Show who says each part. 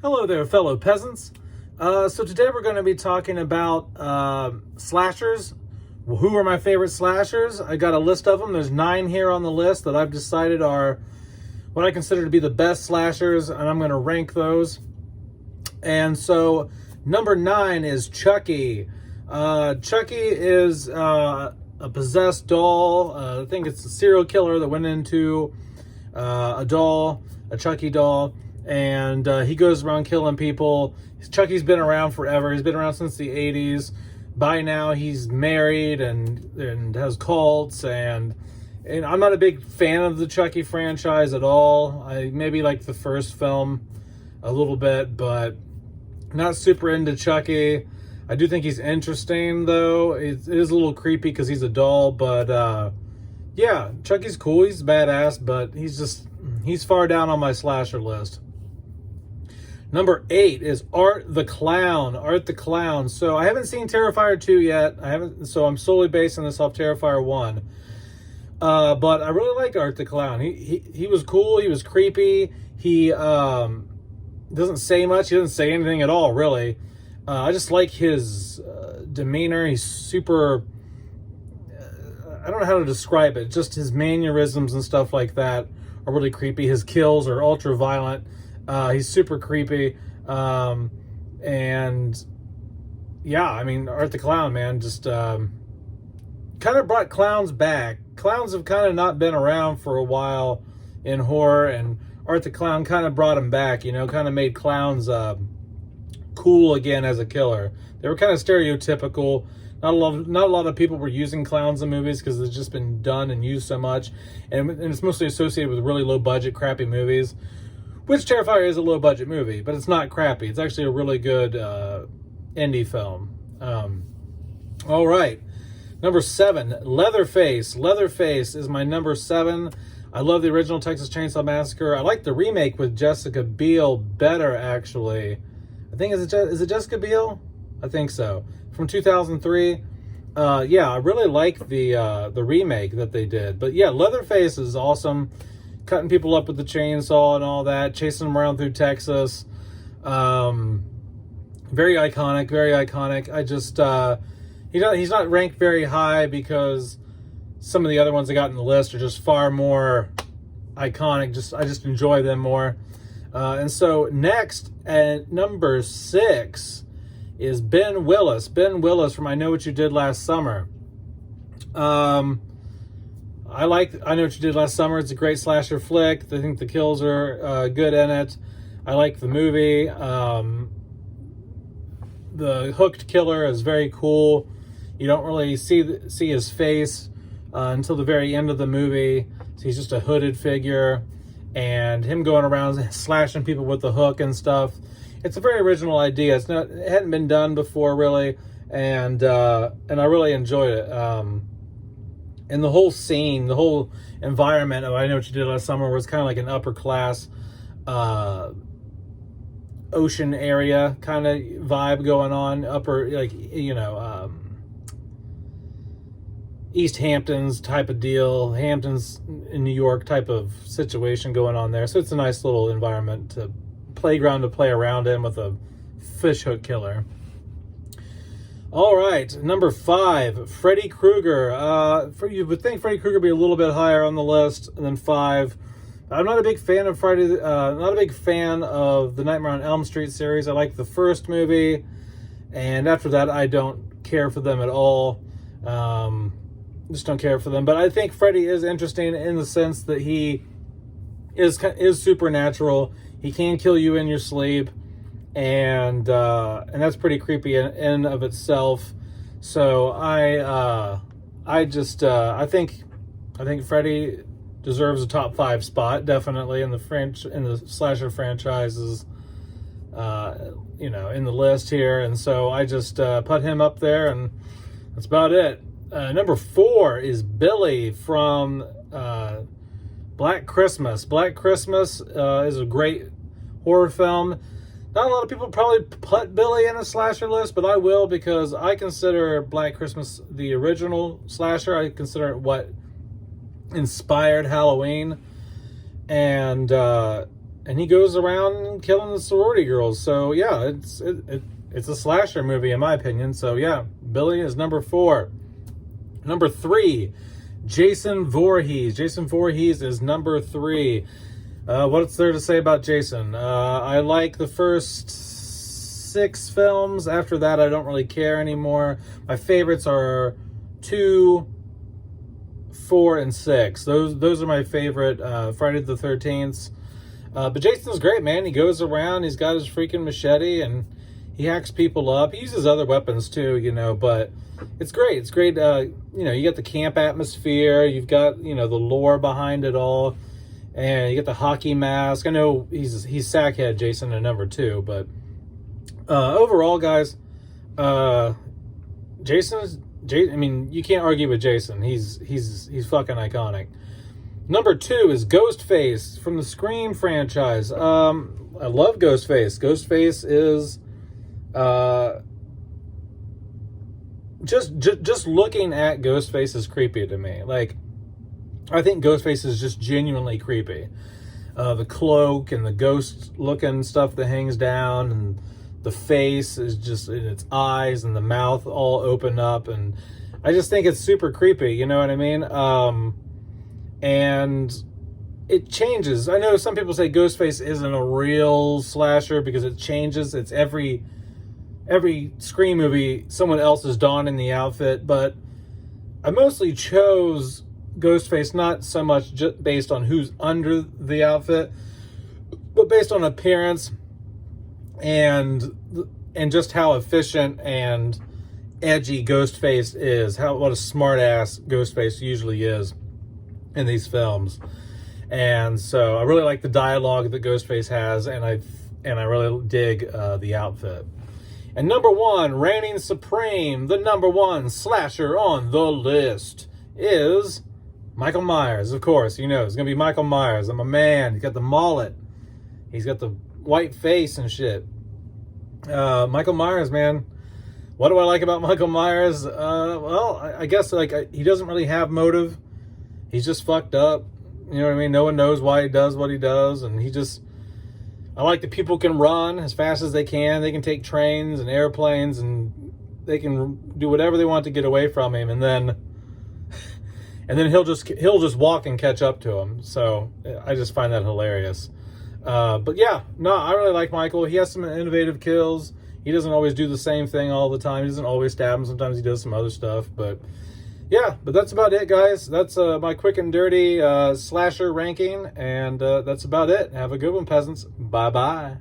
Speaker 1: Hello there, fellow peasants. So today we're going to be talking about slashers. Well, who are my favorite slashers? I got a list of them. There's 9 here on the list that I've decided are what I consider to be the best slashers, and I'm going to rank those. And so number 9 is Chucky. Chucky is a possessed doll. I think it's a serial killer that went into a Chucky doll. And he goes around killing people. Chucky's been around forever. He's been around since the 80s. By now, he's married and has cults. And I'm not a big fan of the Chucky franchise at all. I maybe like the first film a little bit, but not super into Chucky. I do think he's interesting, though. It is a little creepy because he's a doll. But, yeah, Chucky's cool. He's badass, but he's far down on my slasher list. Number 8 is Art the Clown. Art the Clown. So I haven't seen Terrifier 2 yet. So I'm solely basing this off Terrifier 1. But I really like Art the Clown. He was cool. He was creepy. He doesn't say much. He doesn't say anything at all, really. I just like his demeanor. He's super... I don't know how to describe it. Just his mannerisms and stuff like that are really creepy. His kills are ultra violent. He's super creepy. And yeah, I mean, Art the Clown, man, just kind of brought clowns back. Clowns have kind of not been around for a while in horror, and Art the Clown kind of brought them back, kind of made clowns cool again as a killer. They were kind of stereotypical. Not a lot of people were using clowns in movies because it's just been done and used so much. And it's mostly associated with really low budget, crappy movies. Which Terrifier is a low-budget movie, but it's not crappy. It's actually a really good indie film. All right. Number 7, Leatherface. Leatherface is my number 7. I love the original Texas Chainsaw Massacre. I like the remake with Jessica Biel better, actually. I think, is it Jessica Biel? I think so. From 2003. Yeah, I really like the remake that they did. But yeah, Leatherface is awesome. Cutting people up with the chainsaw and all that, chasing them around through Texas. Very iconic, very iconic. I just, he's not ranked very high because some of the other ones I got in the list are just far more iconic. I just enjoy them more. And so next at number 6 is Ben Willis. Ben Willis from I Know What You Did Last Summer. I Know What You Did Last Summer. It's a great slasher flick. I think the kills are good in it. I like the movie. The hooked killer is very cool. You don't really see his face until the very end of the movie. So he's just a hooded figure. And him going around slashing people with the hook and stuff. It's a very original idea. It hadn't been done before, really. And I really enjoyed it. And the whole scene, the whole environment of I Know What You Did Last Summer was kind of like an upper class ocean area kind of vibe going on. East Hamptons type of deal. Hamptons in New York type of situation going on there. So it's a nice little environment, playground to play around in with a fishhook killer. All right, number 5, Freddy Krueger. You would think Freddy Krueger would be a little bit higher on the list than 5. I'm not a big fan of not a big fan of the Nightmare on Elm Street series. I like the first movie, and after that, I don't care for them at all. Just don't care for them. But I think Freddy is interesting in the sense that he is supernatural. He can kill you in your sleep. And that's pretty creepy in of itself. So I think Freddy deserves a top 5 spot, definitely in the slasher franchises, in the list here. And so I just put him up there, and that's about it. Number 4 is Billy from Black Christmas. Black Christmas is a great horror film. Not a lot of people probably put Billy in a slasher list, but I will because I consider Black Christmas the original slasher. I consider it what inspired Halloween. And and he goes around killing the sorority girls. So yeah, it's a slasher movie in my opinion. So yeah, Billy is number 4. Number 3, Jason Voorhees. Jason Voorhees is number 3. What's there to say about Jason? I like the first 6 films. After that, I don't really care anymore. My favorites are 2, 4, and 6. Those are my favorite Friday the 13th. But Jason's great, man. He goes around, he's got his freaking machete, and he hacks people up. He uses other weapons too, you know, but it's great. It's great. You know, you get the camp atmosphere. You've got, you know, the lore behind it all. And you get the hockey mask. I know he's Sackhead Jason in number 2, but overall, guys, I mean, you can't argue with Jason. He's fucking iconic. Number 2 is Ghostface from the Scream franchise. I love Ghostface. Ghostface is just looking at Ghostface is creepy to me. Like, I think Ghostface is just genuinely creepy. The cloak and the ghost looking stuff that hangs down, and the face is just, and its eyes and the mouth all open up, and I just think it's super creepy, you know what I mean? And it changes. I know some people say Ghostface isn't a real slasher because it changes. It's every Scream movie, someone else is donning the outfit, but I mostly chose Ghostface not so much just based on who's under the outfit, but based on appearance and just how efficient and edgy Ghostface is. What a smart ass Ghostface usually is in these films. And so I really like the dialogue that Ghostface has, and I really dig the outfit. And number 1, reigning supreme, the number 1 slasher on the list is Michael Myers. Of course, you know, it's going to be Michael Myers. I'm a man. He's got the mullet. He's got the white face and shit. Michael Myers, man. What do I like about Michael Myers? Well, I guess like he doesn't really have motive. He's just fucked up. You know what I mean? No one knows why he does what he does, and I like that people can run as fast as they can. They can take trains and airplanes, and they can do whatever they want to get away from him, and then he'll just walk and catch up to him. So I just find that hilarious. But yeah, no, I really like Michael. He has some innovative kills. He doesn't always do the same thing all the time. He doesn't always stab him. Sometimes he does some other stuff. But yeah, but that's about it, guys. That's my quick and dirty slasher ranking, and that's about it. Have a good one, peasants. Bye-bye.